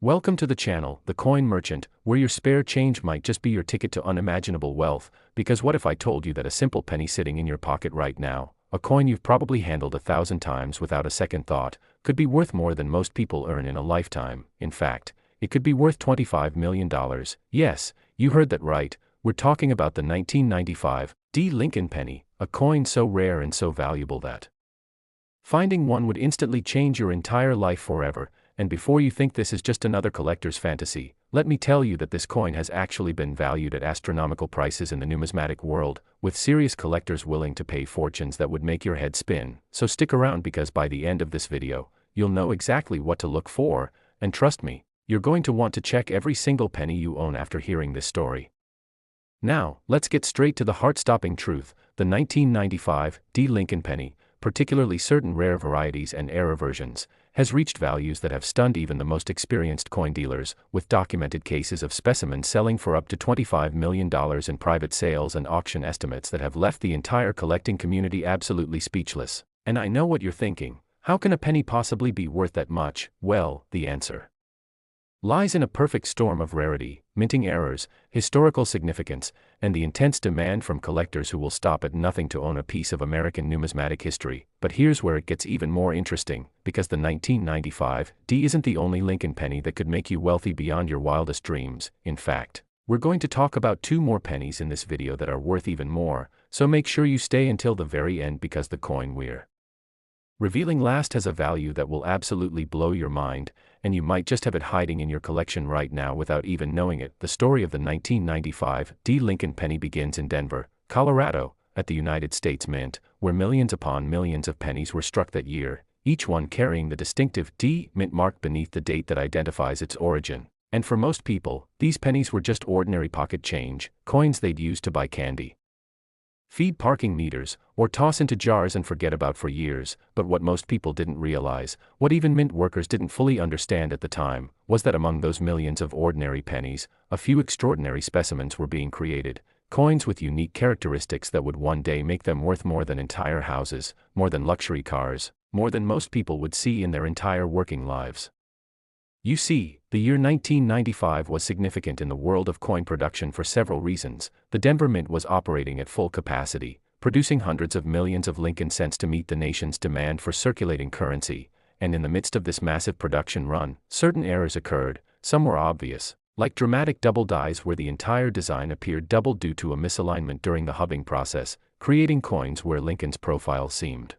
Welcome to the channel, The Coin Merchant, where your spare change might just be your ticket to unimaginable wealth, because what if I told you that a simple penny sitting in your pocket right now, a coin you've probably handled 1,000 times without a second thought, could be worth more than most people earn in a lifetime? In fact, it could be worth $25 million. Yes, you heard that right, we're talking about the 1995 Lincoln Penny, a coin so rare and so valuable that finding one would instantly change your entire life forever. And before you think this is just another collector's fantasy, let me tell you that this coin has actually been valued at astronomical prices in the numismatic world, with serious collectors willing to pay fortunes that would make your head spin. So stick around, because by the end of this video, you'll know exactly what to look for, and trust me, you're going to want to check every single penny you own after hearing this story. Now, let's get straight to the heart-stopping truth. The 1995 Lincoln Penny, particularly certain rare varieties and error versions, has reached values that have stunned even the most experienced coin dealers, with documented cases of specimens selling for up to $25 million in private sales and auction estimates that have left the entire collecting community absolutely speechless. And I know what you're thinking, how can a penny possibly be worth that much? Well, the answer lies in a perfect storm of rarity, minting errors, historical significance, and the intense demand from collectors who will stop at nothing to own a piece of American numismatic history. But here's where it gets even more interesting, because the 1995 isn't the only Lincoln penny that could make you wealthy beyond your wildest dreams. In fact, we're going to talk about two more pennies in this video that are worth even more, so make sure you stay until the very end, because the coin we're revealing last has a value that will absolutely blow your mind, and you might just have it hiding in your collection right now without even knowing it. The story of the 1995 Lincoln Penny begins in Denver, Colorado, at the United States Mint, where millions upon millions of pennies were struck that year, each one carrying the distinctive Mint mark beneath the date that identifies its origin. And for most people, these pennies were just ordinary pocket change, coins they'd use to buy candy, feed parking meters, or toss into jars and forget about for years. But what most people didn't realize, what even mint workers didn't fully understand at the time, was that among those millions of ordinary pennies, a few extraordinary specimens were being created, coins with unique characteristics that would one day make them worth more than entire houses, more than luxury cars, more than most people would see in their entire working lives. You see, the year 1995 was significant in the world of coin production for several reasons. The Denver Mint was operating at full capacity, producing hundreds of millions of Lincoln cents to meet the nation's demand for circulating currency, and in the midst of this massive production run, certain errors occurred. Some were obvious, like dramatic double dies where the entire design appeared doubled due to a misalignment during the hubbing process, creating coins where Lincoln's profile seemed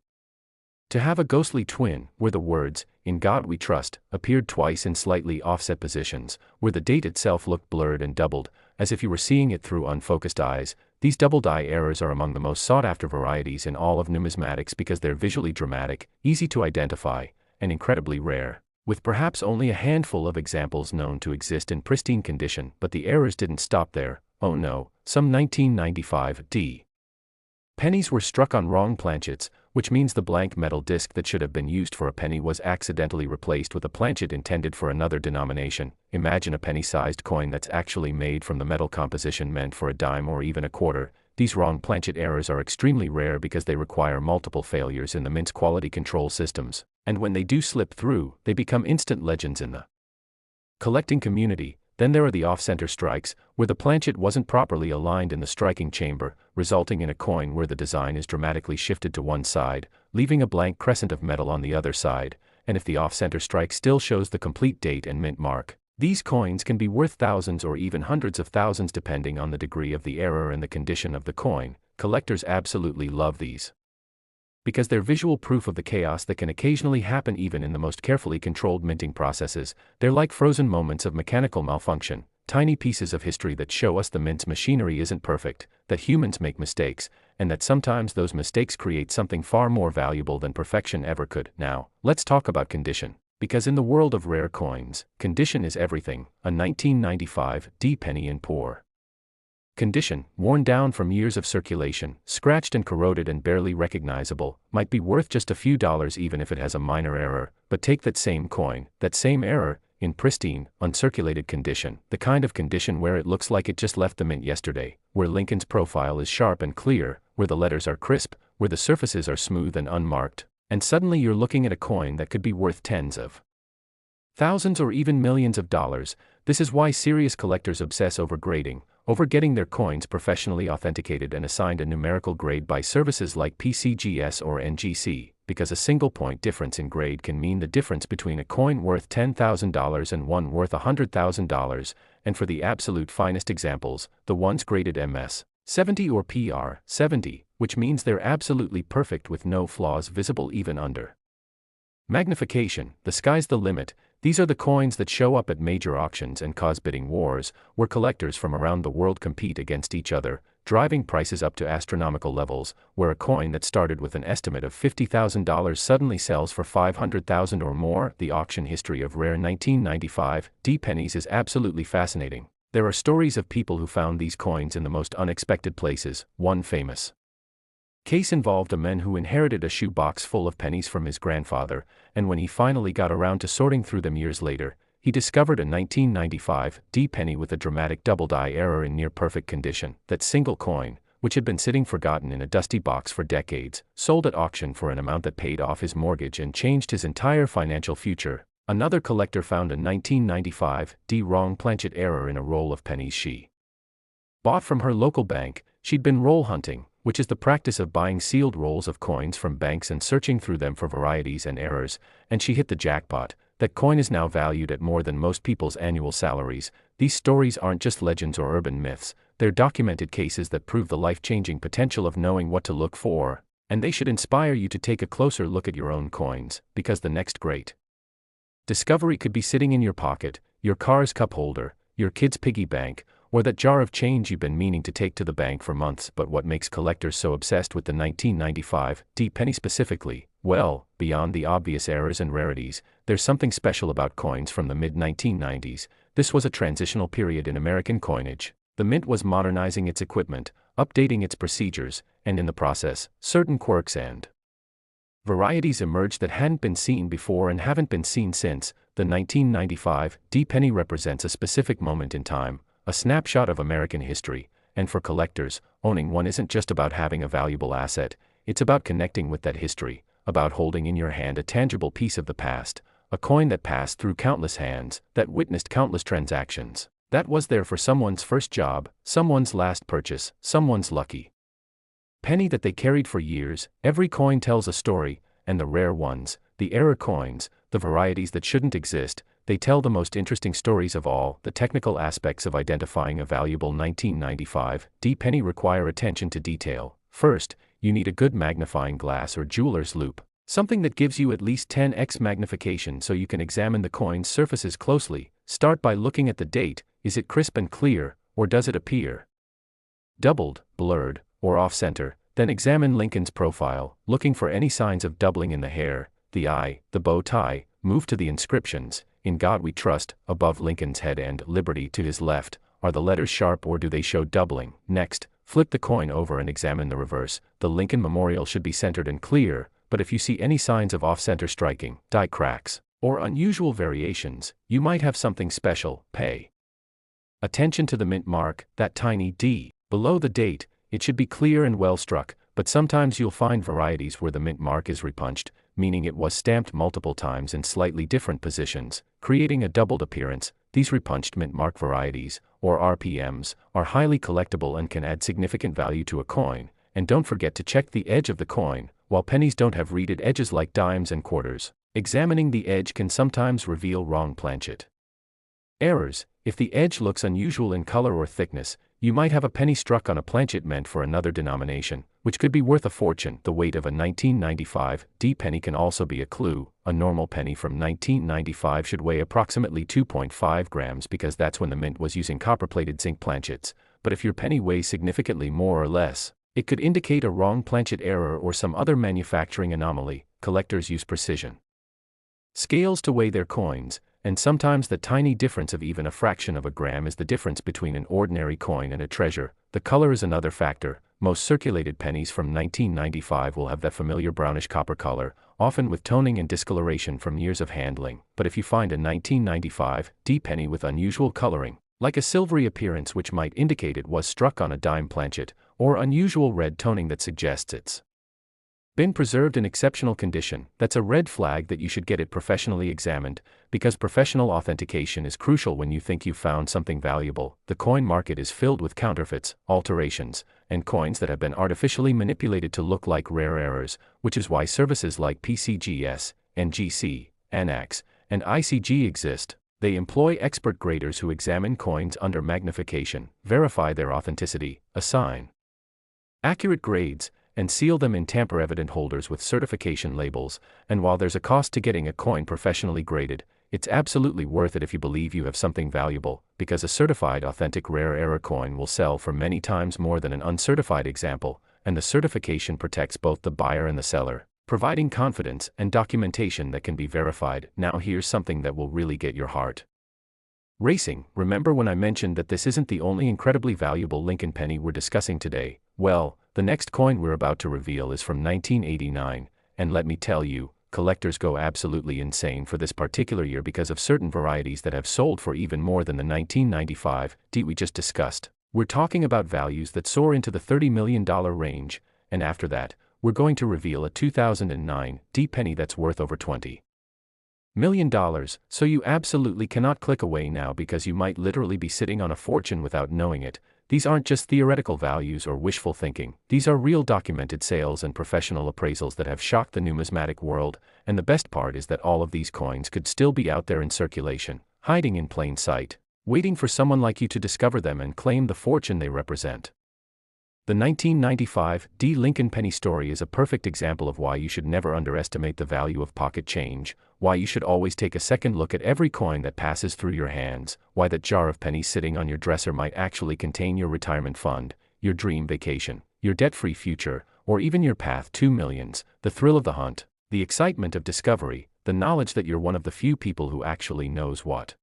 to have a ghostly twin, where the words, "In God We Trust," appeared twice in slightly offset positions, where the date itself looked blurred and doubled, as if you were seeing it through unfocused eyes. These double die errors are among the most sought-after varieties in all of numismatics because they're visually dramatic, easy to identify, and incredibly rare, with perhaps only a handful of examples known to exist in pristine condition. But the errors didn't stop there. Oh no, some 1995 pennies were struck on wrong planchets, which means the blank metal disc that should have been used for a penny was accidentally replaced with a planchet intended for another denomination. Imagine a penny-sized coin that's actually made from the metal composition meant for a dime or even a quarter. These wrong planchet errors are extremely rare because they require multiple failures in the mint's quality control systems, and when they do slip through, they become instant legends in the collecting community. Then there are the off-center strikes, where the planchet wasn't properly aligned in the striking chamber, resulting in a coin where the design is dramatically shifted to one side, leaving a blank crescent of metal on the other side. And if the off-center strike still shows the complete date and mint mark, these coins can be worth thousands or even hundreds of thousands depending on the degree of the error and the condition of the coin. Collectors absolutely love these, because they're visual proof of the chaos that can occasionally happen even in the most carefully controlled minting processes. They're like frozen moments of mechanical malfunction, tiny pieces of history that show us the mint's machinery isn't perfect, that humans make mistakes, and that sometimes those mistakes create something far more valuable than perfection ever could. Now, let's talk about condition, because in the world of rare coins, condition is everything. A 1995 penny in poor condition, worn down from years of circulation, scratched and corroded and barely recognizable, might be worth just a few dollars even if it has a minor error. But take that same coin, that same error, in pristine, uncirculated condition, the kind of condition where it looks like it just left the mint yesterday, where Lincoln's profile is sharp and clear, where the letters are crisp, where the surfaces are smooth and unmarked, and suddenly you're looking at a coin that could be worth tens of Thousands or even millions of dollars. This is why serious collectors obsess over grading, over getting their coins professionally authenticated and assigned a numerical grade by services like PCGS or NGC, because a single point difference in grade can mean the difference between a coin worth $10,000 and one worth $100,000, and for the absolute finest examples, the ones graded MS 70 or PR 70, which means they're absolutely perfect with no flaws visible even under magnification. The sky's the limit. These are the coins that show up at major auctions and cause bidding wars, where collectors from around the world compete against each other, driving prices up to astronomical levels, where a coin that started with an estimate of $50,000 suddenly sells for $500,000 or more. The auction history of rare 1995 D pennies is absolutely fascinating. There are stories of people who found these coins in the most unexpected places. One famous case involved a man who inherited a shoebox full of pennies from his grandfather, and when he finally got around to sorting through them years later, he discovered a 1995 D penny with a dramatic double-die error in near-perfect condition. That single coin, which had been sitting forgotten in a dusty box for decades, sold at auction for an amount that paid off his mortgage and changed his entire financial future. Another collector found a 1995 D wrong planchet error in a roll of pennies she bought from her local bank. She'd been roll hunting, which is the practice of buying sealed rolls of coins from banks and searching through them for varieties and errors, and she hit the jackpot. That coin is now valued at more than most people's annual salaries. These stories aren't just legends or urban myths, they're documented cases that prove the life-changing potential of knowing what to look for, and they should inspire you to take a closer look at your own coins, because the next great discovery could be sitting in your pocket, your car's cup holder, your kid's piggy bank, or that jar of change you've been meaning to take to the bank for months. But what makes collectors so obsessed with the 1995 D penny specifically? Well, beyond the obvious errors and rarities, there's something special about coins from the mid-1990s. This was a transitional period in American coinage. The mint was modernizing its equipment, updating its procedures, and in the process, certain quirks and varieties emerged that hadn't been seen before and haven't been seen since. The 1995 D penny represents a specific moment in time, a snapshot of American history, and for collectors, owning one isn't just about having a valuable asset, it's about connecting with that history, about holding in your hand a tangible piece of the past, a coin that passed through countless hands, that witnessed countless transactions, that was there for someone's first job, someone's last purchase, someone's lucky penny that they carried for years. Every coin tells a story, and the rare ones, the error coins, the varieties that shouldn't exist, they tell the most interesting stories of all. The technical aspects of identifying a valuable 1995 D penny require attention to detail. First, you need a good magnifying glass or jeweler's loupe, something that gives you at least 10x magnification so you can examine the coin's surfaces closely. Start by looking at the date. Is it crisp and clear, or does it appear doubled, blurred, or off-center? Then examine Lincoln's profile, looking for any signs of doubling in the hair, the eye, the bow tie. Move to the inscriptions. "In God We Trust," above Lincoln's head, and "Liberty" to his left. Are the letters sharp or do they show doubling? Next, flip the coin over and examine the reverse. The Lincoln Memorial should be centered and clear, but if you see any signs of off-center striking, die cracks, or unusual variations, you might have something special. Pay attention to the mint mark, that tiny D below the date. It should be clear and well struck, but sometimes you'll find varieties where the mint mark is repunched, meaning it was stamped multiple times in slightly different positions, creating a doubled appearance. These repunched mint mark varieties, or RPMs, are highly collectible and can add significant value to a coin. And don't forget to check the edge of the coin. While pennies don't have reeded edges like dimes and quarters, examining the edge can sometimes reveal wrong planchet errors. If the edge looks unusual in color or thickness, you might have a penny struck on a planchet meant for another denomination, which could be worth a fortune. The weight of a 1995 D penny can also be a clue. A normal penny from 1995 should weigh approximately 2.5 grams because that's when the mint was using copper-plated zinc planchets. But if your penny weighs significantly more or less, it could indicate a wrong planchet error or some other manufacturing anomaly. Collectors use precision scales to weigh their coins, and sometimes the tiny difference of even a fraction of a gram is the difference between an ordinary coin and a treasure. The color is another factor. Most circulated pennies from 1995 will have that familiar brownish copper color, often with toning and discoloration from years of handling. But if you find a 1995 D penny with unusual coloring, like a silvery appearance which might indicate it was struck on a dime planchet, or unusual red toning that suggests it's Been preserved in exceptional condition, that's a red flag that you should get it professionally examined, because professional authentication is crucial when you think you've found something valuable. The coin market is filled with counterfeits, alterations, and coins that have been artificially manipulated to look like rare errors, which is why services like PCGS, NGC, ANAX, and ICG exist. They employ expert graders who examine coins under magnification, verify their authenticity, assign accurate grades, and seal them in tamper-evident holders with certification labels. And while there's a cost to getting a coin professionally graded, it's absolutely worth it if you believe you have something valuable, because a certified authentic rare error coin will sell for many times more than an uncertified example, and the certification protects both the buyer and the seller, providing confidence and documentation that can be verified. Now here's something that will really get your heart racing. Remember when I mentioned that this isn't the only incredibly valuable Lincoln penny we're discussing today? Well, the next coin we're about to reveal is from 1989, and let me tell you, collectors go absolutely insane for this particular year because of certain varieties that have sold for even more than the 1995 D we just discussed. We're talking about values that soar into the $30 million range, and after that, we're going to reveal a 2009 D penny that's worth over $20 million, so you absolutely cannot click away now because you might literally be sitting on a fortune without knowing it. These aren't just theoretical values or wishful thinking, these are real documented sales and professional appraisals that have shocked the numismatic world, and the best part is that all of these coins could still be out there in circulation, hiding in plain sight, waiting for someone like you to discover them and claim the fortune they represent. The 1995 D Lincoln penny story is a perfect example of why you should never underestimate the value of pocket change, why you should always take a second look at every coin that passes through your hands, why that jar of pennies sitting on your dresser might actually contain your retirement fund, your dream vacation, your debt-free future, or even your path to millions, the thrill of the hunt, the excitement of discovery, the knowledge that you're one of the few people who actually knows what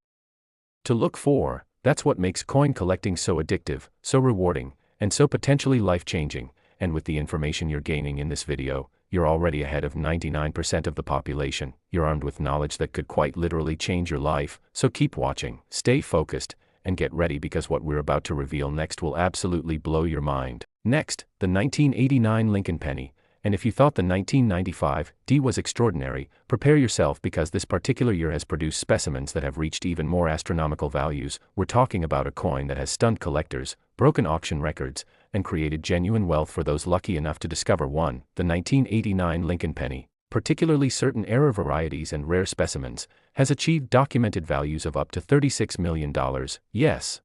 to look for. That's what makes coin collecting so addictive, so rewarding, and so potentially life-changing. And with the information you're gaining in this video, you're already ahead of 99% of the population. You're armed with knowledge that could quite literally change your life, so keep watching, stay focused, and get ready because what we're about to reveal next will absolutely blow your mind. Next, the 1989 Lincoln penny. And if you thought the 1995 D was extraordinary, prepare yourself because this particular year has produced specimens that have reached even more astronomical values. We're talking about a coin that has stunned collectors, broken auction records, and created genuine wealth for those lucky enough to discover one. The 1989 Lincoln penny, particularly certain error varieties and rare specimens, has achieved documented values of up to $36 million. Yes,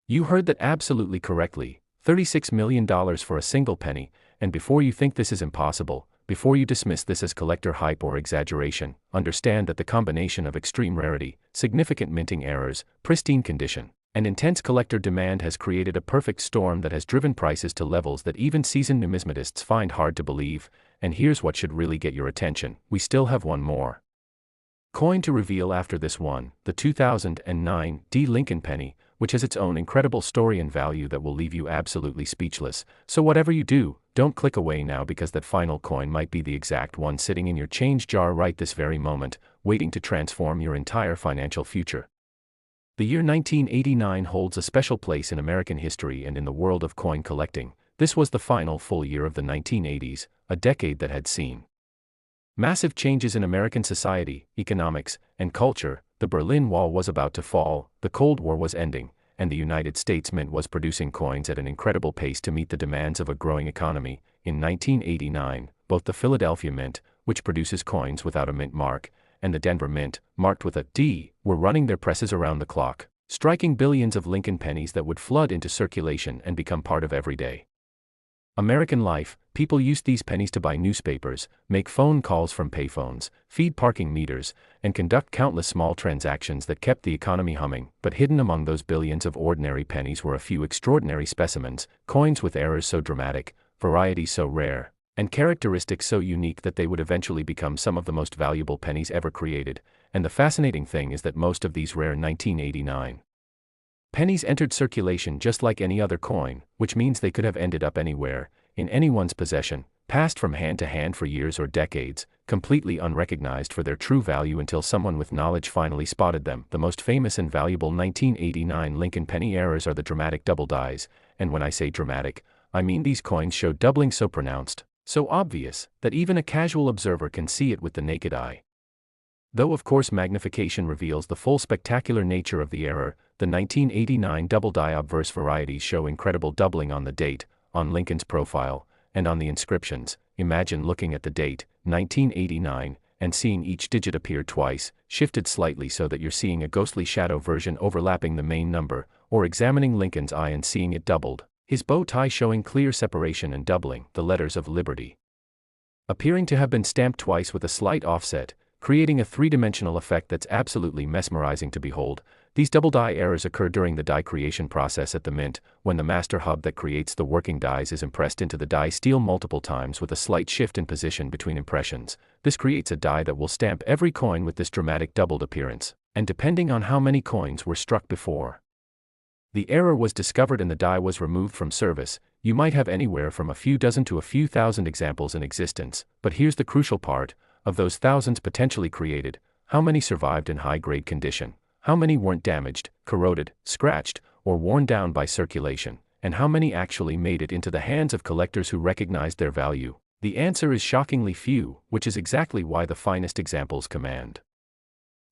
you heard that absolutely correctly, $36 million for a single penny. And before you think this is impossible, before you dismiss this as collector hype or exaggeration, understand that the combination of extreme rarity, significant minting errors, pristine condition, and intense collector demand has created a perfect storm that has driven prices to levels that even seasoned numismatists find hard to believe. And here's what should really get your attention: we still have one more coin to reveal after this one, the 2009 D Lincoln penny, which has its own incredible story and value that will leave you absolutely speechless. So whatever you do, don't click away now because that final coin might be the exact one sitting in your change jar right this very moment, waiting to transform your entire financial future. The year 1989 holds a special place in American history and in the world of coin collecting. This was the final full year of the 1980s, a decade that had seen massive changes in American society, economics, and culture. The Berlin Wall was about to fall, the Cold War was ending, and the United States Mint was producing coins at an incredible pace to meet the demands of a growing economy. In 1989, both the Philadelphia Mint, which produces coins without a mint mark, and the Denver Mint, marked with a D, were running their presses around the clock, striking billions of Lincoln pennies that would flood into circulation and become part of everyday American life. People used these pennies to buy newspapers, make phone calls from payphones, feed parking meters, and conduct countless small transactions that kept the economy humming. But hidden among those billions of ordinary pennies were a few extraordinary specimens, coins with errors so dramatic, varieties so rare, and characteristics so unique that they would eventually become some of the most valuable pennies ever created. And the fascinating thing is that most of these rare 1989 pennies entered circulation just like any other coin, which means they could have ended up anywhere, in anyone's possession, passed from hand to hand for years or decades, completely unrecognized for their true value until someone with knowledge finally spotted them. The most famous and valuable 1989 Lincoln penny errors are the dramatic double dies, and when I say dramatic, I mean these coins show doubling so pronounced So obvious that even a casual observer can see it with the naked eye. Though of course magnification reveals the full spectacular nature of the error, the 1989 double-die obverse varieties show incredible doubling on the date, on Lincoln's profile, and on the inscriptions. Imagine looking at the date, 1989, and seeing each digit appear twice, shifted slightly so that you're seeing a ghostly shadow version overlapping the main number, or examining Lincoln's eye and seeing it doubled, his bow tie showing clear separation and doubling, the letters of liberty appearing to have been stamped twice with a slight offset, creating a three-dimensional effect that's absolutely mesmerizing to behold. These double-die errors occur during the die creation process at the mint, when the master hub that creates the working dies is impressed into the die steel multiple times with a slight shift in position between impressions. This creates a die that will stamp every coin with this dramatic doubled appearance, and depending on how many coins were struck before the error was discovered and the die was removed from service, you might have anywhere from a few dozen to a few thousand examples in existence. But here's the crucial part: of those thousands potentially created, how many survived in high-grade condition? How many weren't damaged, corroded, scratched, or worn down by circulation? And how many actually made it into the hands of collectors who recognized their value? The answer is shockingly few, which is exactly why the finest examples command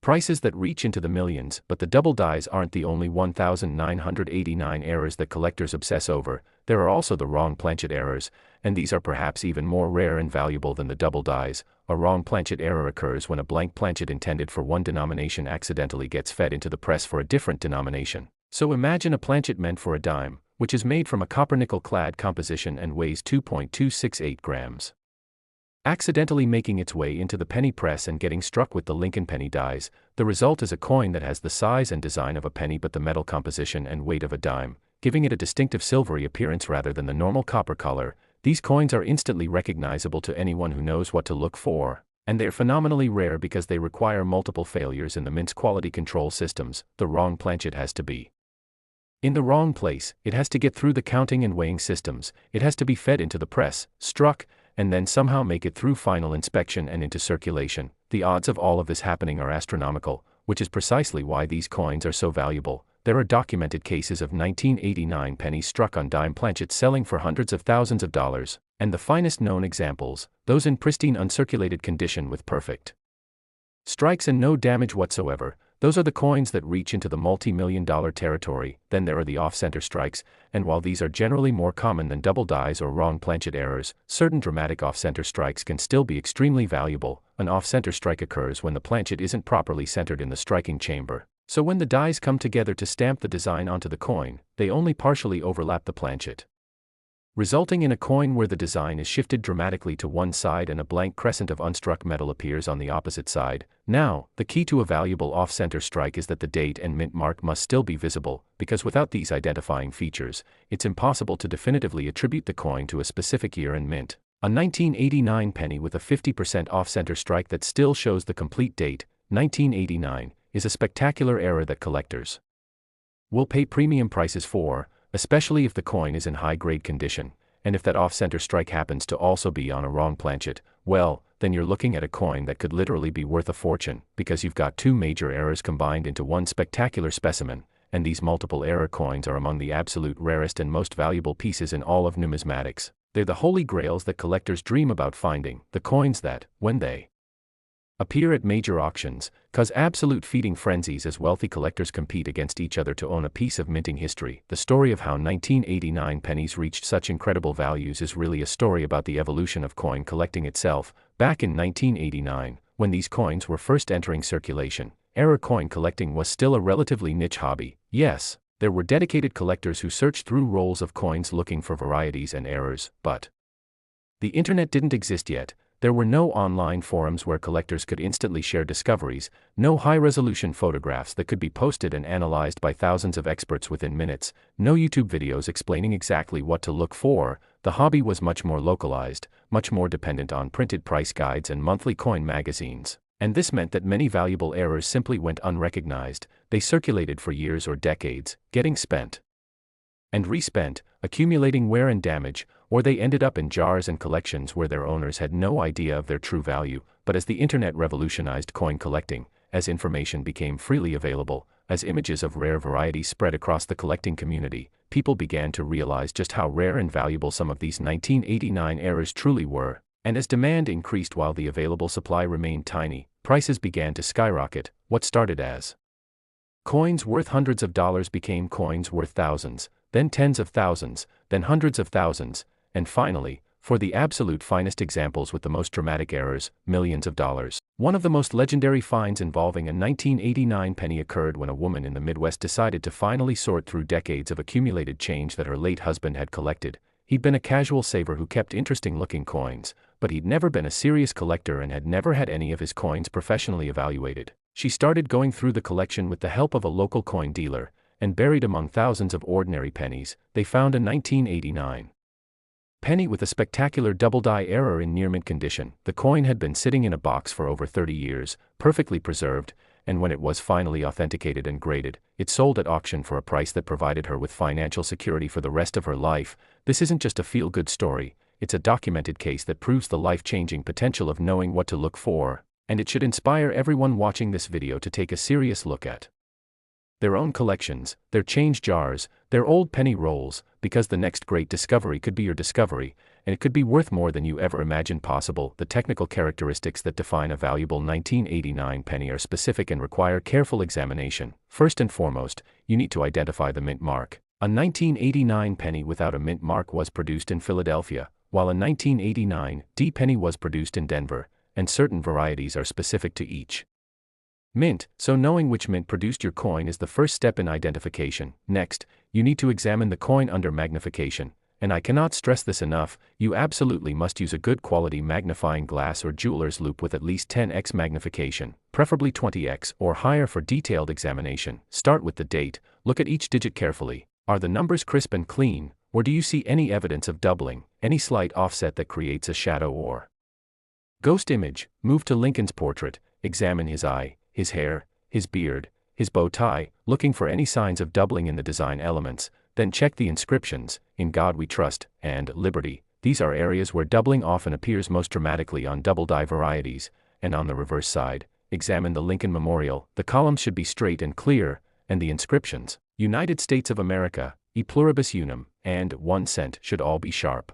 prices that reach into the millions. But the double dies aren't the only 1,989 errors that collectors obsess over. There are also the wrong planchet errors, and these are perhaps even more rare and valuable than the double dies. A wrong planchet error occurs when a blank planchet intended for one denomination accidentally gets fed into the press for a different denomination. So imagine a planchet meant for a dime, which is made from a copper-nickel clad composition and weighs 2.268 grams. Accidentally making its way into the penny press and getting struck with the Lincoln penny dies. The result is a coin that has the size and design of a penny but the metal composition and weight of a dime, giving it a distinctive silvery appearance rather than the normal copper color. These coins are instantly recognizable to anyone who knows what to look for, and they're phenomenally rare because they require multiple failures in the mint's quality control systems. The wrong planchet has to be in the wrong place, it has to get through the counting and weighing systems, it has to be fed into the press, struck, and then somehow make it through final inspection and into circulation. The odds of all of this happening are astronomical, which is precisely why these coins are so valuable. There are documented cases of 1989 pennies struck on dime planchets selling for hundreds of thousands of dollars, and the finest known examples, those in pristine uncirculated condition with perfect strikes and no damage whatsoever, those are the coins that reach into the multi-million-dollar territory. Then there are the off-center strikes, and while these are generally more common than double dies or wrong planchet errors, certain dramatic off-center strikes can still be extremely valuable. An off-center strike occurs when the planchet isn't properly centered in the striking chamber. So when the dies come together to stamp the design onto the coin, they only partially overlap the planchet, resulting in a coin where the design is shifted dramatically to one side and a blank crescent of unstruck metal appears on the opposite side. Now, the key to a valuable off-center strike is that the date and mint mark must still be visible, because without these identifying features, it's impossible to definitively attribute the coin to a specific year and mint. A 1989 penny with a 50% off-center strike that still shows the complete date, 1989, is a spectacular error that collectors will pay premium prices for, especially if the coin is in high-grade condition, and if that off-center strike happens to also be on a wrong planchet, well, then you're looking at a coin that could literally be worth a fortune, because you've got two major errors combined into one spectacular specimen, and these multiple error coins are among the absolute rarest and most valuable pieces in all of numismatics. They're the holy grails that collectors dream about finding, the coins that, when they appear at major auctions, cause absolute feeding frenzies as wealthy collectors compete against each other to own a piece of minting history. The story of how 1989 pennies reached such incredible values is really a story about the evolution of coin collecting itself. Back in 1989, when these coins were first entering circulation, error coin collecting was still a relatively niche hobby. Yes, there were dedicated collectors who searched through rolls of coins looking for varieties and errors, but the internet didn't exist yet. There were no online forums where collectors could instantly share discoveries, no high-resolution photographs that could be posted and analyzed by thousands of experts within minutes, no YouTube videos explaining exactly what to look for. The hobby was much more localized, much more dependent on printed price guides and monthly coin magazines, and this meant that many valuable errors simply went unrecognized. They circulated for years or decades, getting spent and respent, accumulating wear and damage, or they ended up in jars and collections where their owners had no idea of their true value. But as the internet revolutionized coin collecting, as information became freely available, as images of rare varieties spread across the collecting community, people began to realize just how rare and valuable some of these 1989 errors truly were, and as demand increased while the available supply remained tiny, prices began to skyrocket. What started as coins worth hundreds of dollars became coins worth thousands, then tens of thousands, then hundreds of thousands, and finally, for the absolute finest examples with the most dramatic errors, millions of dollars. One of the most legendary finds involving a 1989 penny occurred when a woman in the Midwest decided to finally sort through decades of accumulated change that her late husband had collected. He'd been a casual saver who kept interesting-looking coins, but he'd never been a serious collector and had never had any of his coins professionally evaluated. She started going through the collection with the help of a local coin dealer, and buried among thousands of ordinary pennies, they found a 1989 penny with a spectacular double-die error in near-mint condition. The coin had been sitting in a box for over 30 years, perfectly preserved, and when it was finally authenticated and graded, it sold at auction for a price that provided her with financial security for the rest of her life. This isn't just a feel-good story, it's a documented case that proves the life-changing potential of knowing what to look for, and it should inspire everyone watching this video to take a serious look at their own collections, their change jars, their old penny rolls, because the next great discovery could be your discovery, and it could be worth more than you ever imagined possible. The technical characteristics that define a valuable 1989 penny are specific and require careful examination. First and foremost, you need to identify the mint mark. A 1989 penny without a mint mark was produced in Philadelphia, while a 1989 D penny was produced in Denver, and certain varieties are specific to each mint, so knowing which mint produced your coin is the first step in identification. Next, you need to examine the coin under magnification, and I cannot stress this enough, you absolutely must use a good quality magnifying glass or jeweler's loupe with at least 10x magnification, preferably 20x or higher for detailed examination. Start with the date, look at each digit carefully. Are the numbers crisp and clean, or do you see any evidence of doubling, any slight offset that creates a shadow or ghost image? Move to Lincoln's portrait, examine his eye, his hair, his beard, his bow tie, looking for any signs of doubling in the design elements, then check the inscriptions, "In God We Trust," and "Liberty." These are areas where doubling often appears most dramatically on double-die varieties, and on the reverse side, examine the Lincoln Memorial. The columns should be straight and clear, and the inscriptions, "United States of America," "E Pluribus Unum," and "1 cent" should all be sharp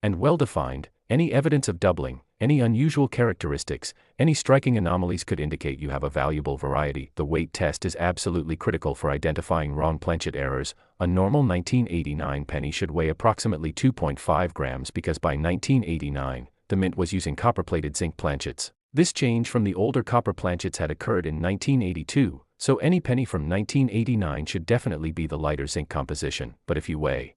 and well-defined. Any evidence of doubling, any unusual characteristics, any striking anomalies could indicate you have a valuable variety. The weight test is absolutely critical for identifying wrong planchet errors. A normal 1989 penny should weigh approximately 2.5 grams because by 1989, the mint was using copper-plated zinc planchets. This change from the older copper planchets had occurred in 1982, so any penny from 1989 should definitely be the lighter zinc composition. But if you weigh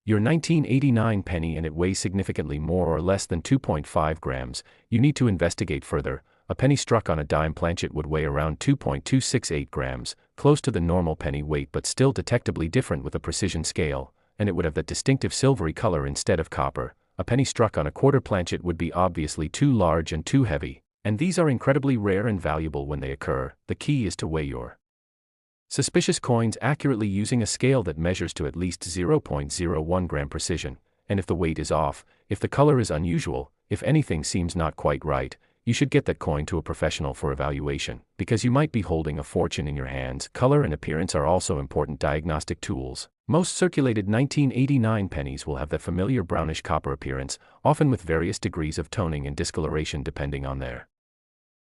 your 1989 penny and it weighs significantly more or less than 2.5 grams, you need to investigate further. A penny struck on a dime planchet would weigh around 2.268 grams, close to the normal penny weight but still detectably different with a precision scale, and it would have that distinctive silvery color instead of copper. A penny struck on a quarter planchet would be obviously too large and too heavy, and these are incredibly rare and valuable when they occur. The key is to weigh your suspicious coins accurately using a scale that measures to at least 0.01 gram precision, and if the weight is off, if the color is unusual, if anything seems not quite right, you should get that coin to a professional for evaluation, because you might be holding a fortune in your hands. Color and appearance are also important diagnostic tools. Most circulated 1989 pennies will have that familiar brownish copper appearance, often with various degrees of toning and discoloration depending on their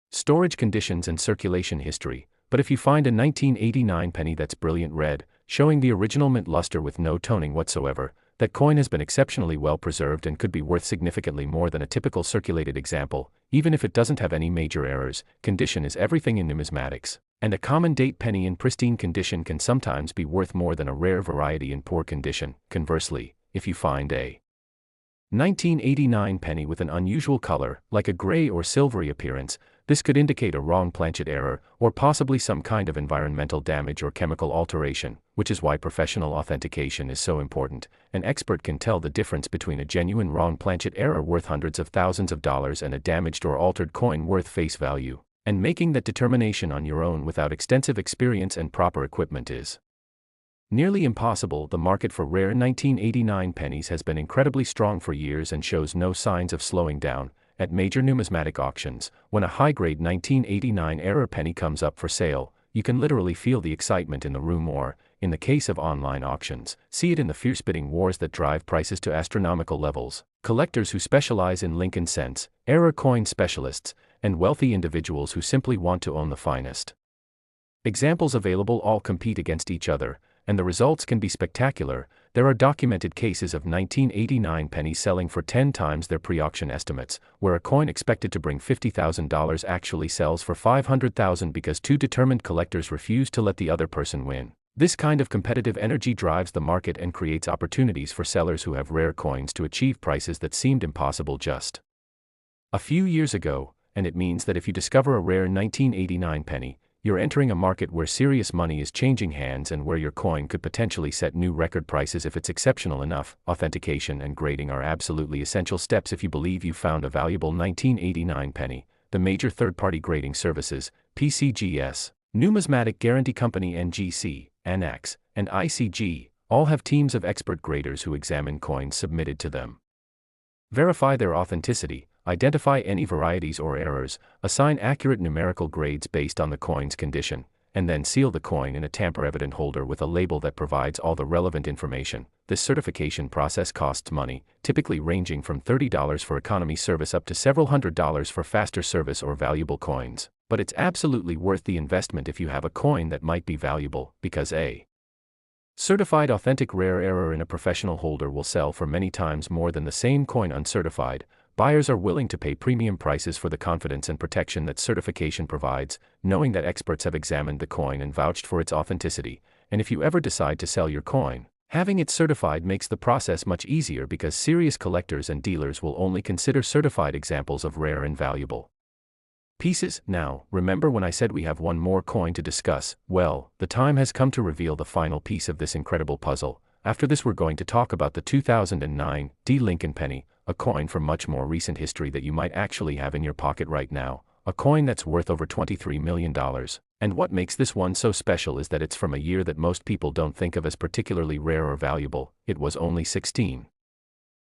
storage conditions and circulation history. But if you find a 1989 penny that's brilliant red, showing the original mint luster with no toning whatsoever, that coin has been exceptionally well preserved and could be worth significantly more than a typical circulated example, even if it doesn't have any major errors. Condition is everything in numismatics, and a common date penny in pristine condition can sometimes be worth more than a rare variety in poor condition. Conversely, if you find a 1989 penny with an unusual color, like a gray or silvery appearance, this could indicate a wrong planchet error, or possibly some kind of environmental damage or chemical alteration, which is why professional authentication is so important. An expert can tell the difference between a genuine wrong planchet error worth hundreds of thousands of dollars and a damaged or altered coin worth face value, and making that determination on your own without extensive experience and proper equipment is nearly impossible. The market for rare 1989 pennies has been incredibly strong for years and shows no signs of slowing down. At major numismatic auctions, when a high-grade 1989 error penny comes up for sale, you can literally feel the excitement in the room or, in the case of online auctions, see it in the fierce bidding wars that drive prices to astronomical levels. Collectors who specialize in Lincoln cents, error coin specialists, and wealthy individuals who simply want to own the finest. Examples available all compete against each other, and the results can be spectacular. There are documented cases of 1989 pennies selling for 10 times their pre-auction estimates, where a coin expected to bring $50,000 actually sells for $500,000 because two determined collectors refuse to let the other person win. This kind of competitive energy drives the market and creates opportunities for sellers who have rare coins to achieve prices that seemed impossible just a few years ago, and it means that if you discover a rare 1989 penny, you're entering a market where serious money is changing hands and where your coin could potentially set new record prices if it's exceptional enough. Authentication and grading are absolutely essential steps if you believe you found a valuable 1989 penny. The major third-party grading services, PCGS, Numismatic Guarantee Company NGC, NX, and ICG, all have teams of expert graders who examine coins submitted to them, verify their authenticity, identify any varieties or errors, assign accurate numerical grades based on the coin's condition, and then seal the coin in a tamper-evident holder with a label that provides all the relevant information. This certification process costs money, typically ranging from $30 for economy service up to several $100s for faster service or valuable coins. But it's absolutely worth the investment if you have a coin that might be valuable, because a certified authentic rare error in a professional holder will sell for many times more than the same coin uncertified. Buyers are willing to pay premium prices for the confidence and protection that certification provides, knowing that experts have examined the coin and vouched for its authenticity. And if you ever decide to sell your coin, having it certified makes the process much easier because serious collectors and dealers will only consider certified examples of rare and valuable pieces. Now, remember when I said we have one more coin to discuss? Well, the time has come to reveal the final piece of this incredible puzzle. After this, we're going to talk about the 2009 Lincoln Penny, a coin from much more recent history that you might actually have in your pocket right now, a coin that's worth over $23 million. And what makes this one so special is that it's from a year that most people don't think of as particularly rare or valuable. It was only 16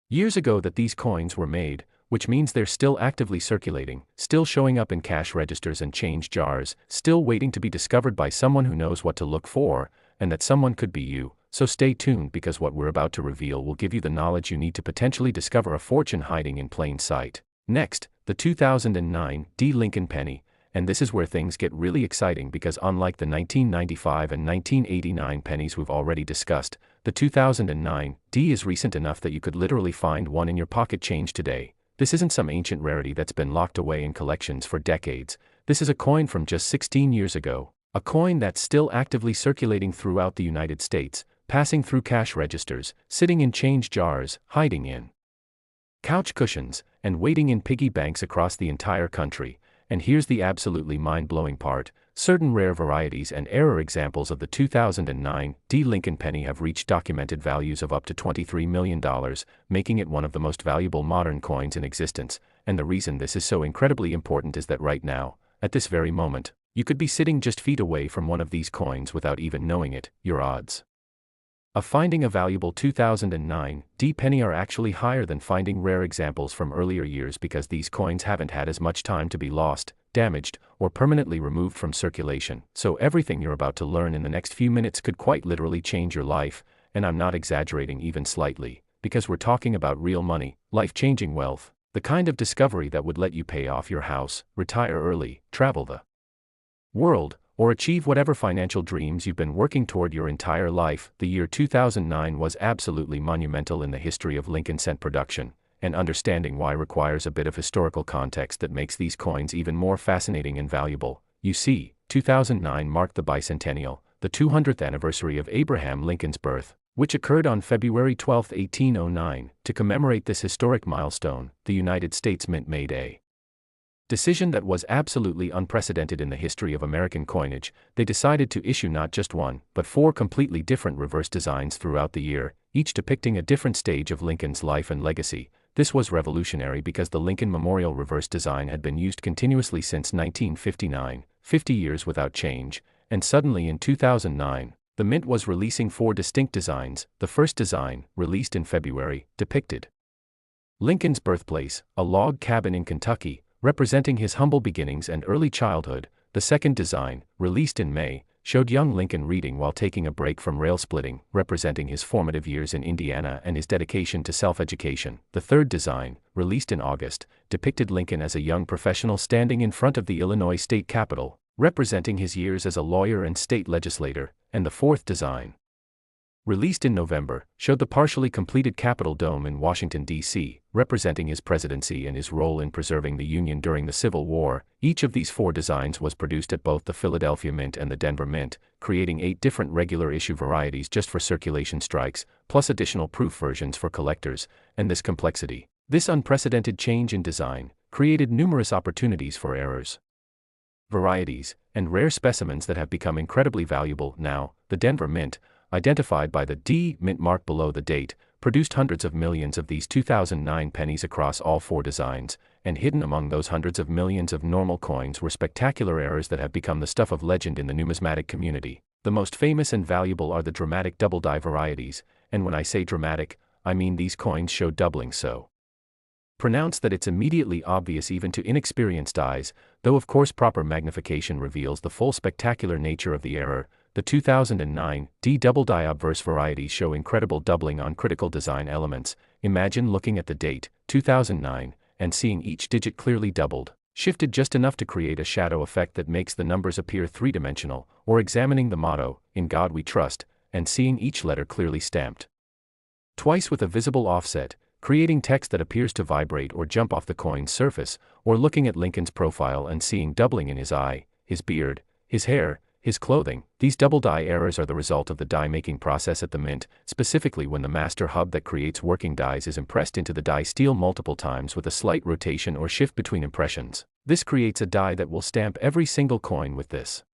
years ago that these coins were made, which means they're still actively circulating, still showing up in cash registers and change jars, still waiting to be discovered by someone who knows what to look for, and that someone could be you. So stay tuned, because what we're about to reveal will give you the knowledge you need to potentially discover a fortune hiding in plain sight. Next, the 2009 Lincoln Penny, and this is where things get really exciting because unlike the 1995 and 1989 pennies we've already discussed, the 2009 is recent enough that you could literally find one in your pocket change today. This isn't some ancient rarity that's been locked away in collections for decades. This is a coin from just 16 years ago, a coin that's still actively circulating throughout the United States, passing through cash registers, sitting in change jars, hiding in couch cushions, and waiting in piggy banks across the entire country. And here's the absolutely mind-blowing part: certain rare varieties and error examples of the 2009 Lincoln Penny have reached documented values of up to $23 million, making it one of the most valuable modern coins in existence. And the reason this is so incredibly important is that right now, at this very moment, you could be sitting just feet away from one of these coins without even knowing it. Your odds of finding a valuable 2009 penny are actually higher than finding rare examples from earlier years because these coins haven't had as much time to be lost, damaged, or permanently removed from circulation. So everything you're about to learn in the next few minutes could quite literally change your life, and I'm not exaggerating even slightly, because we're talking about real money, life-changing wealth, the kind of discovery that would let you pay off your house, retire early, travel the world, or achieve whatever financial dreams you've been working toward your entire life. The year 2009 was absolutely monumental in the history of Lincoln cent production, and understanding why requires a bit of historical context that makes these coins even more fascinating and valuable. You see, 2009 marked the bicentennial, the 200th anniversary of Abraham Lincoln's birth, which occurred on February 12, 1809. To commemorate this historic milestone, the United States Mint made a decision that was absolutely unprecedented in the history of American coinage. They decided to issue not just one, but 4 completely different reverse designs throughout the year, each depicting a different stage of Lincoln's life and legacy. This was revolutionary because the Lincoln Memorial reverse design had been used continuously since 1959, 50 years without change, and suddenly in 2009, the Mint was releasing 4 distinct designs. The first design, released in February, depicted Lincoln's birthplace, a log cabin in Kentucky, representing his humble beginnings and early childhood. The second design, released in May, showed young Lincoln reading while taking a break from rail splitting, representing his formative years in Indiana and his dedication to self-education. The third design, released in August, depicted Lincoln as a young professional standing in front of the Illinois state capitol, representing his years as a lawyer and state legislator. And the fourth design, released in November, showed the partially completed Capitol Dome in Washington, D.C., representing his presidency and his role in preserving the Union during the Civil War. Each of these four designs was produced at both the Philadelphia Mint and the Denver Mint, creating 8 different regular issue varieties just for circulation strikes, plus additional proof versions for collectors. And this complexity, this unprecedented change in design, created numerous opportunities for errors, varieties, and rare specimens that have become incredibly valuable. Now, the Denver Mint, identified by the D Mint mark below the date, produced hundreds of millions of these 2009 pennies across all 4 designs, and hidden among those hundreds of millions of normal coins were spectacular errors that have become the stuff of legend in the numismatic community. The most famous and valuable are the dramatic double die varieties, and when I say dramatic, I mean these coins show doubling so pronounced that it's immediately obvious even to inexperienced eyes, though of course proper magnification reveals the full spectacular nature of the error. The 2009 D double die obverse varieties show incredible doubling on critical design elements. Imagine looking at the date, 2009, and seeing each digit clearly doubled, shifted just enough to create a shadow effect that makes the numbers appear three-dimensional, or examining the motto, "In God We Trust," and seeing each letter clearly stamped twice with a visible offset, creating text that appears to vibrate or jump off the coin's surface, or looking at Lincoln's profile and seeing doubling in his eye, his beard, his hair, his clothing. These double die errors are the result of the die-making process at the Mint, specifically when the master hub that creates working dies is impressed into the die steel multiple times with a slight rotation or shift between impressions. This creates a die that will stamp every single coin with this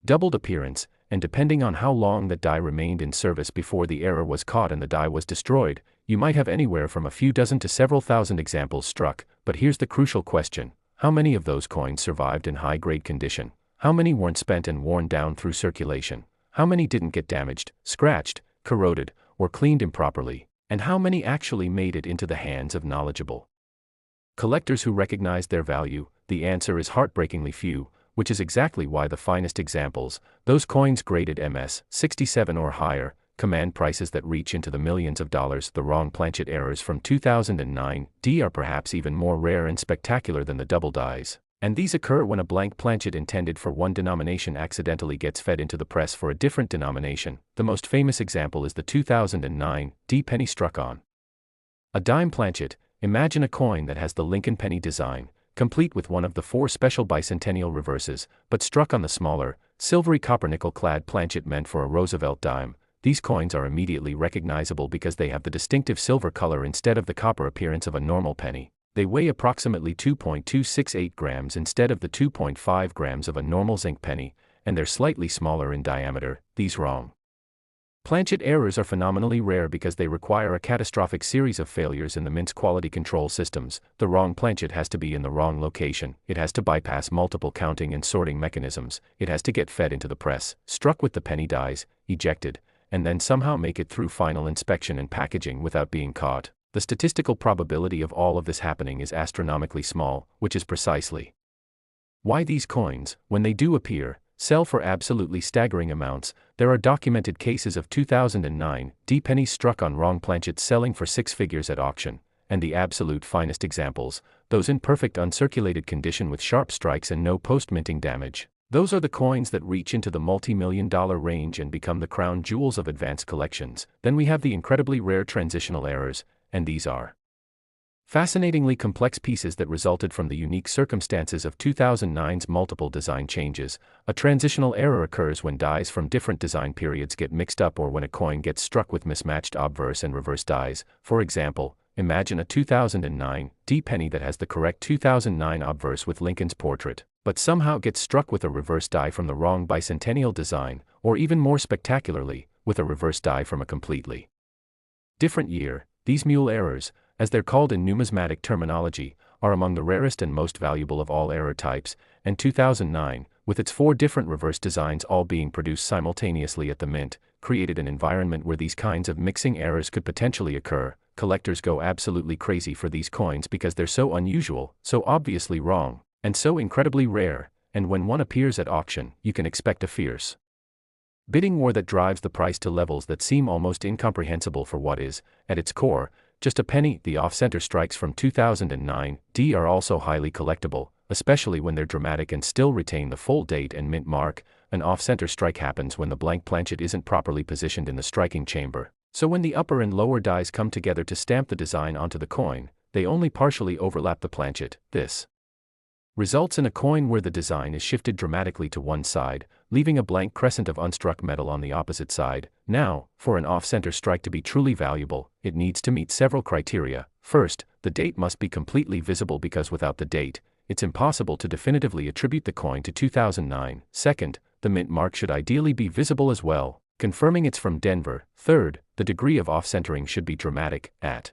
doubled appearance, and depending on how long that die remained in service before the error was caught and the die was destroyed, you might have anywhere from a few dozen to several thousand examples struck. But here's the crucial question: how many of those coins survived in high-grade condition? How many weren't spent and worn down through circulation? How many didn't get damaged, scratched, corroded, or cleaned improperly? And how many actually made it into the hands of knowledgeable collectors who recognized their value? The answer is heartbreakingly few, which is exactly why the finest examples, those coins graded MS 67 or higher, command prices that reach into the millions of dollars. The wrong planchet errors from 2009 D are perhaps even more rare and spectacular than the double dies. And these occur when a blank planchet intended for one denomination accidentally gets fed into the press for a different denomination. The most famous example is the 2009 D penny struck on a dime planchet. Imagine a coin that has the Lincoln penny design, complete with one of the 4 special bicentennial reverses, but struck on the smaller, silvery copper nickel-clad planchet meant for a Roosevelt dime. These coins are immediately recognizable because they have the distinctive silver color instead of the copper appearance of a normal penny. They weigh approximately 2.268 grams instead of the 2.5 grams of a normal zinc penny, and they're slightly smaller in diameter. These wrong planchet errors are phenomenally rare because they require a catastrophic series of failures in the Mint's quality control systems. The wrong planchet has to be in the wrong location, it has to bypass multiple counting and sorting mechanisms, it has to get fed into the press, struck with the penny dies, ejected, and then somehow make it through final inspection and packaging without being caught. The statistical probability of all of this happening is astronomically small, which is precisely why these coins, when they do appear, sell for absolutely staggering amounts. There are documented cases of 2009 D pennies struck on wrong planchets selling for 6 figures at auction, and the absolute finest examples, those in perfect uncirculated condition with sharp strikes and no post-minting damage, those are the coins that reach into the multi-million-dollar range and become the crown jewels of advanced collections. Then we have the incredibly rare transitional errors, and these are fascinatingly complex pieces that resulted from the unique circumstances of 2009's multiple design changes. A transitional error occurs when dies from different design periods get mixed up or when a coin gets struck with mismatched obverse and reverse dies. For example, imagine a 2009 D penny that has the correct 2009 obverse with Lincoln's portrait, but somehow gets struck with a reverse die from the wrong bicentennial design, or even more spectacularly, with a reverse die from a completely different year. These mule errors, as they're called in numismatic terminology, are among the rarest and most valuable of all error types, and 2009, with its 4 different reverse designs all being produced simultaneously at the Mint, created an environment where these kinds of mixing errors could potentially occur. Collectors go absolutely crazy for these coins because they're so unusual, so obviously wrong, and so incredibly rare, and when one appears at auction, you can expect a fierce bidding war that drives the price to levels that seem almost incomprehensible for what is, at its core, just a penny. The off-center strikes from 2009 are also highly collectible, especially when they're dramatic and still retain the full date and mint mark. An off-center strike happens when the blank planchet isn't properly positioned in the striking chamber. So when the upper and lower dies come together to stamp the design onto the coin, they only partially overlap the planchet. This results in a coin where the design is shifted dramatically to one side, leaving a blank crescent of unstruck metal on the opposite side. Now, for an off-center strike to be truly valuable, it needs to meet several criteria. First, the date must be completely visible because without the date, it's impossible to definitively attribute the coin to 2009. Second, the mint mark should ideally be visible as well, confirming it's from Denver. Third, the degree of off-centering should be dramatic, at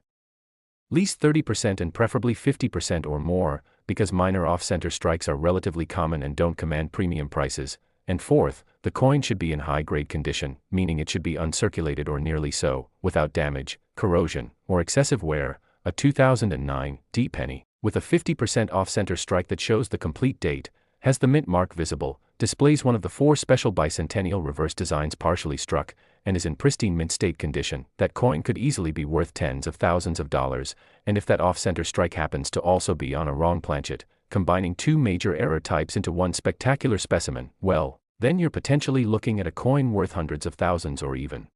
least 30% and preferably 50% or more, because minor off-center strikes are relatively common and don't command premium prices. And fourth, the coin should be in high-grade condition, meaning it should be uncirculated or nearly so, without damage, corrosion, or excessive wear. A 2009 penny, with a 50% off-center strike that shows the complete date, has the mint mark visible, displays one of the 4 special bicentennial reverse designs partially struck, and is in pristine mint state condition. That coin could easily be worth tens of thousands of dollars, and if that off-center strike happens to also be on a wrong planchet, combining 2 major error types into one spectacular specimen, well, then you're potentially looking at a coin worth hundreds of thousands or even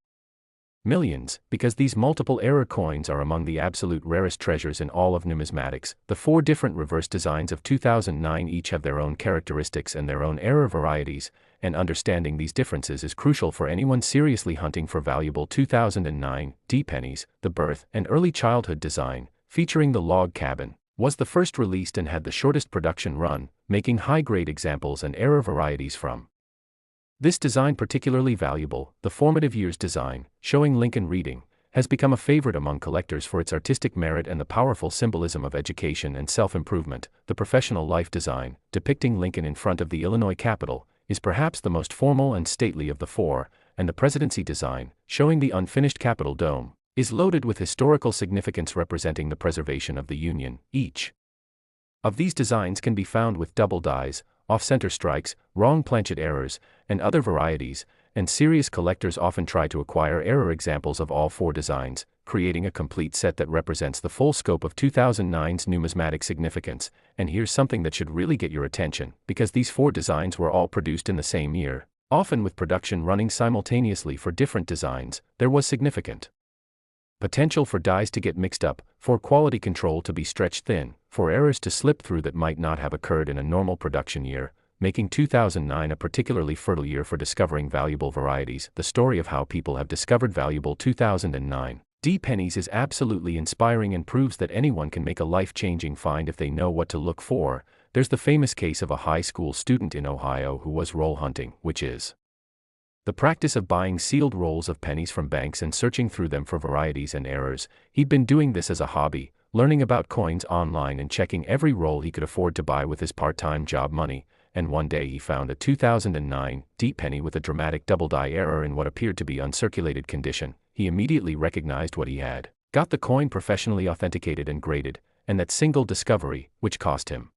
millions, because these multiple error coins are among the absolute rarest treasures in all of numismatics. The 4 different reverse designs of 2009 each have their own characteristics and their own error varieties, and understanding these differences is crucial for anyone seriously hunting for valuable 2009 pennies. The birth and early childhood design, featuring the log cabin, was the first released and had the shortest production run, making high-grade examples and error varieties from this design particularly valuable. The formative years design, showing Lincoln reading, has become a favorite among collectors for its artistic merit and the powerful symbolism of education and self-improvement. The professional life design, depicting Lincoln in front of the Illinois Capitol, is perhaps the most formal and stately of the 4, and the presidency design, showing the unfinished Capitol dome, is loaded with historical significance representing the preservation of the Union. Each of these designs can be found with double dies, off-center strikes, wrong planchet errors, and other varieties, and serious collectors often try to acquire error examples of all 4 designs, creating a complete set that represents the full scope of 2009's numismatic significance. And here's something that should really get your attention, because these 4 designs were all produced in the same year, often with production running simultaneously for different designs. There was significant potential for dies to get mixed up, for quality control to be stretched thin, for errors to slip through that might not have occurred in a normal production year, making 2009 a particularly fertile year for discovering valuable varieties. The story of how people have discovered valuable 2009 pennies is absolutely inspiring and proves that anyone can make a life-changing find if they know what to look for. There's the famous case of a high school student in Ohio who was roll hunting, which is the practice of buying sealed rolls of pennies from banks and searching through them for varieties and errors. He'd been doing this as a hobby, learning about coins online and checking every roll he could afford to buy with his part-time job money, and one day he found a 2009 penny with a dramatic double-die error in what appeared to be uncirculated condition. He immediately recognized what he had, got the coin professionally authenticated and graded, and that single discovery, which cost him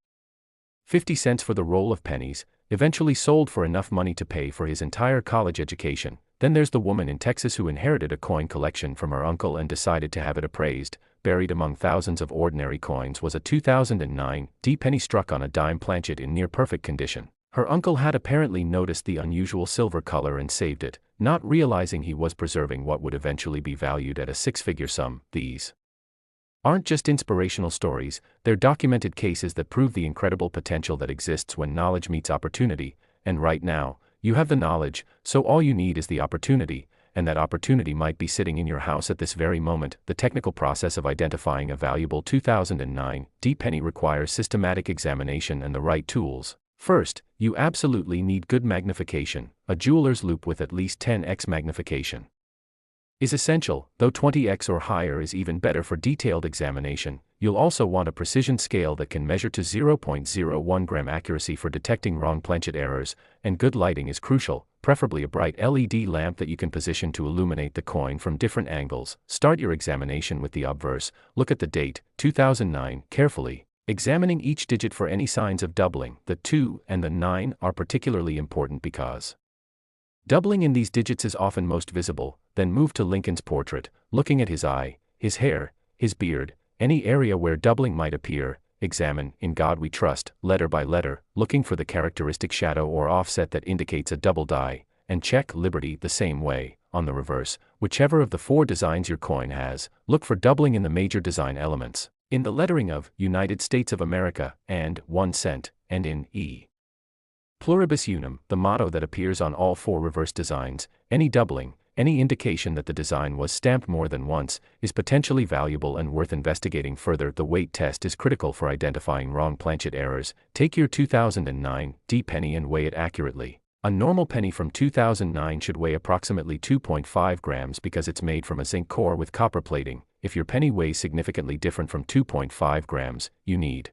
50 cents for the roll of pennies, eventually sold for enough money to pay for his entire college education. Then there's the woman in Texas who inherited a coin collection from her uncle and decided to have it appraised. Buried among thousands of ordinary coins was a 2009 penny struck on a dime planchet in near-perfect condition. Her uncle had apparently noticed the unusual silver color and saved it, not realizing he was preserving what would eventually be valued at a 6-figure sum. These aren't just inspirational stories, they're documented cases that prove the incredible potential that exists when knowledge meets opportunity. And right now, you have the knowledge, so all you need is the opportunity, and that opportunity might be sitting in your house at this very moment. The technical process of identifying a valuable 2009 penny requires systematic examination and the right tools. First, you absolutely need good magnification. A jeweler's loupe with at least 10x magnification is essential, though 20x or higher is even better for detailed examination. You'll also want a precision scale that can measure to 0.01 gram accuracy for detecting wrong planchet errors, and good lighting is crucial, preferably a bright LED lamp that you can position to illuminate the coin from different angles. Start your examination with the obverse. Look at the date, 2009, carefully. Examining each digit for any signs of doubling, the 2 and the 9 are particularly important because doubling in these digits is often most visible. Then move to Lincoln's portrait, looking at his eye, his hair, his beard, any area where doubling might appear. Examine, in God we trust, letter by letter, looking for the characteristic shadow or offset that indicates a double die, and check Liberty the same way. On the reverse, whichever of the 4 designs your coin has, look for doubling in the major design elements. In the lettering of United States of America and 1 cent, and in E pluribus unum, the motto that appears on all 4 reverse designs, any doubling, any indication that the design was stamped more than once, is potentially valuable and worth investigating further. The weight test is critical for identifying wrong planchet errors. Take your 2009 D penny and weigh it accurately. A normal penny from 2009 should weigh approximately 2.5 grams because it's made from a zinc core with copper plating. If your penny weighs significantly different from 2.5 grams, you need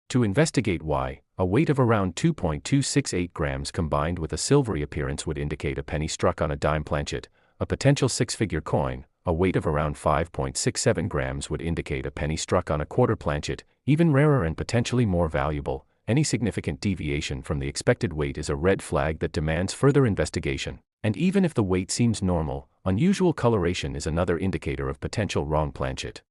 to investigate why. A weight of around 2.268 grams combined with a silvery appearance would indicate a penny struck on a dime planchet. A potential 6-figure coin, a weight of around 5.67 grams would indicate a penny struck on a quarter planchet. Even rarer and potentially more valuable, any significant deviation from the expected weight is a red flag that demands further investigation. And even if the weight seems normal, unusual coloration is another indicator of potential wrong planchet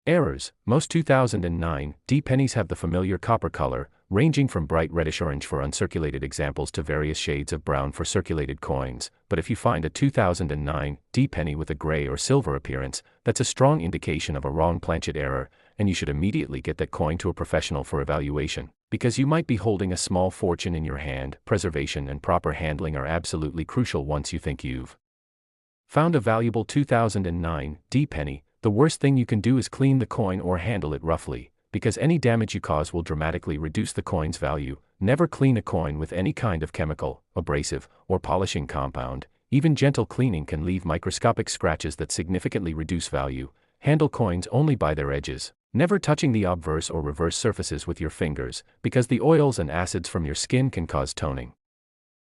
errors. Most 2009 D pennies have the familiar copper color, ranging from bright reddish-orange for uncirculated examples to various shades of brown for circulated coins. But if you find a 2009 D penny with a gray or silver appearance, that's a strong indication of a wrong planchet error, and you should immediately get that coin to a professional for evaluation, because you might be holding a small fortune in your hand. Preservation and proper handling are absolutely crucial. Once you think you've found a valuable 2009 D penny, the worst thing you can do is clean the coin or handle it roughly, because any damage you cause will dramatically reduce the coin's value. Never clean a coin with any kind of chemical, abrasive, or polishing compound. Even gentle cleaning can leave microscopic scratches that significantly reduce value. Handle coins only by their edges, never touching the obverse or reverse surfaces with your fingers, because the oils and acids from your skin can cause toning,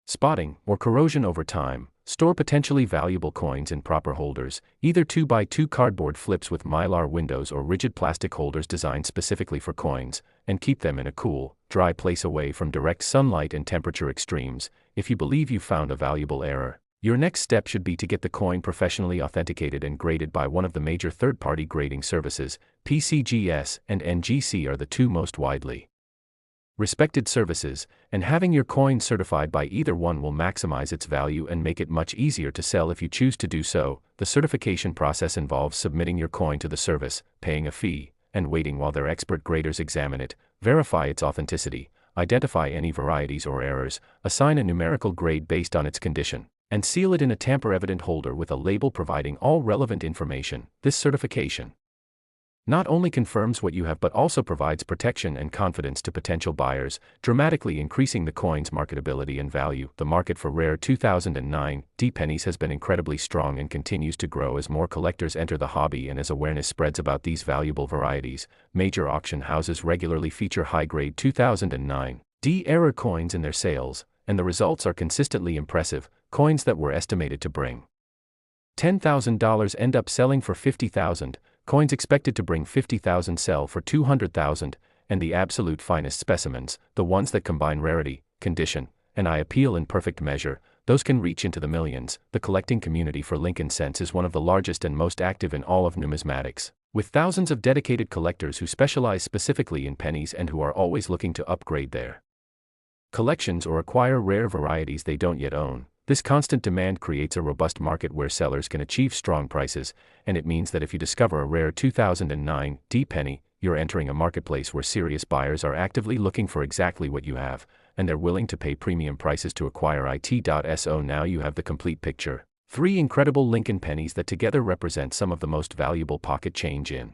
spotting, or corrosion over time. Store potentially valuable coins in proper holders, either 2x2 cardboard flips with mylar windows or rigid plastic holders designed specifically for coins, and keep them in a cool, dry place away from direct sunlight and temperature extremes. If you believe you've found a valuable error, your next step should be to get the coin professionally authenticated and graded by one of the major third-party grading services. PCGS and NGC are the 2 most widely respected services, and having your coin certified by either one will maximize its value and make it much easier to sell if you choose to do so. The certification process involves submitting your coin to the service, paying a fee, and waiting while their expert graders examine it, verify its authenticity, identify any varieties or errors, assign a numerical grade based on its condition, and seal it in a tamper-evident holder with a label providing all relevant information. This certification not only confirms what you have but also provides protection and confidence to potential buyers, dramatically increasing the coin's marketability and value. The market for rare 2009 D pennies has been incredibly strong and continues to grow as more collectors enter the hobby and as awareness spreads about these valuable varieties. Major auction houses regularly feature high-grade 2009 D error coins in their sales, and the results are consistently impressive. Coins that were estimated to bring $10,000 end up selling for $50,000. Coins expected to bring $50,000 sell for $200,000, and the absolute finest specimens, the ones that combine rarity, condition, and eye appeal in perfect measure, those can reach into the millions. The collecting community for Lincoln cents is one of the largest and most active in all of numismatics, with thousands of dedicated collectors who specialize specifically in pennies and who are always looking to upgrade their collections or acquire rare varieties they don't yet own. This constant demand creates a robust market where sellers can achieve strong prices, and it means that if you discover a rare 2009 D penny, you're entering a marketplace where serious buyers are actively looking for exactly what you have, and they're willing to pay premium prices to acquire it. So now you have the complete picture. 3 incredible Lincoln pennies that together represent some of the most valuable pocket change in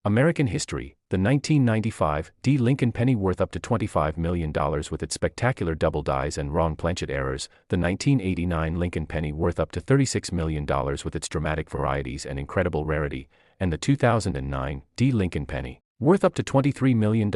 American history. The 1995 D Lincoln penny worth up to $25 million with its spectacular double dies and wrong planchet errors. The 1989 Lincoln penny worth up to $36 million with its dramatic varieties and incredible rarity. And the 2009 D Lincoln penny worth up to $23 million,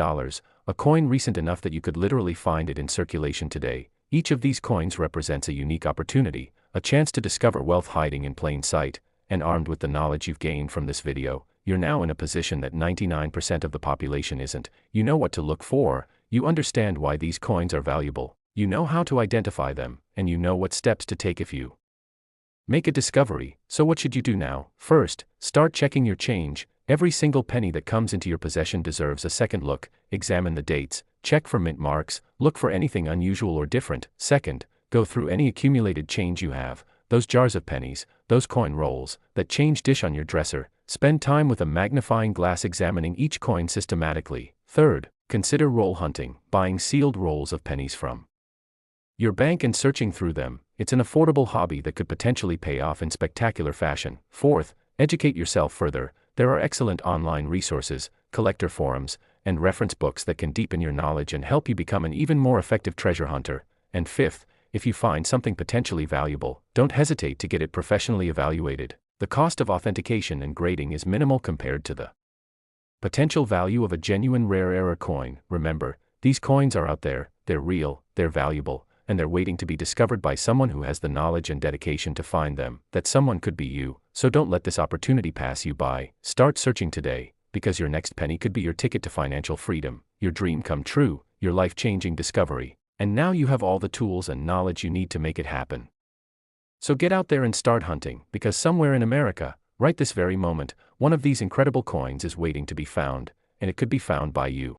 a coin recent enough that you could literally find it in circulation today. Each of these coins represents a unique opportunity, a chance to discover wealth hiding in plain sight, and armed with the knowledge you've gained from this video, you're now in a position that 99% of the population isn't. You know what to look for, you understand why these coins are valuable, you know how to identify them, and you know what steps to take if you make a discovery. So what should you do now? First, start checking your change. Every single penny that comes into your possession deserves a second look. Examine the dates, check for mint marks, look for anything unusual or different. Second, go through any accumulated change you have, those jars of pennies, those coin rolls, that change dish on your dresser. Spend time with a magnifying glass examining each coin systematically. Third, consider roll hunting, buying sealed rolls of pennies from your bank and searching through them. It's an affordable hobby that could potentially pay off in spectacular fashion. Fourth, educate yourself further. There are excellent online resources, collector forums, and reference books that can deepen your knowledge and help you become an even more effective treasure hunter. And fifth, if you find something potentially valuable, don't hesitate to get it professionally evaluated. The cost of authentication and grading is minimal compared to the potential value of a genuine rare coin. Remember, these coins are out there, they're real, they're valuable, and they're waiting to be discovered by someone who has the knowledge and dedication to find them. That someone could be you, so don't let this opportunity pass you by. Start searching today, because your next penny could be your ticket to financial freedom, your dream come true, your life-changing discovery. And now you have all the tools and knowledge you need to make it happen. So get out there and start hunting, because somewhere in America, right this very moment, one of these incredible coins is waiting to be found, and it could be found by you.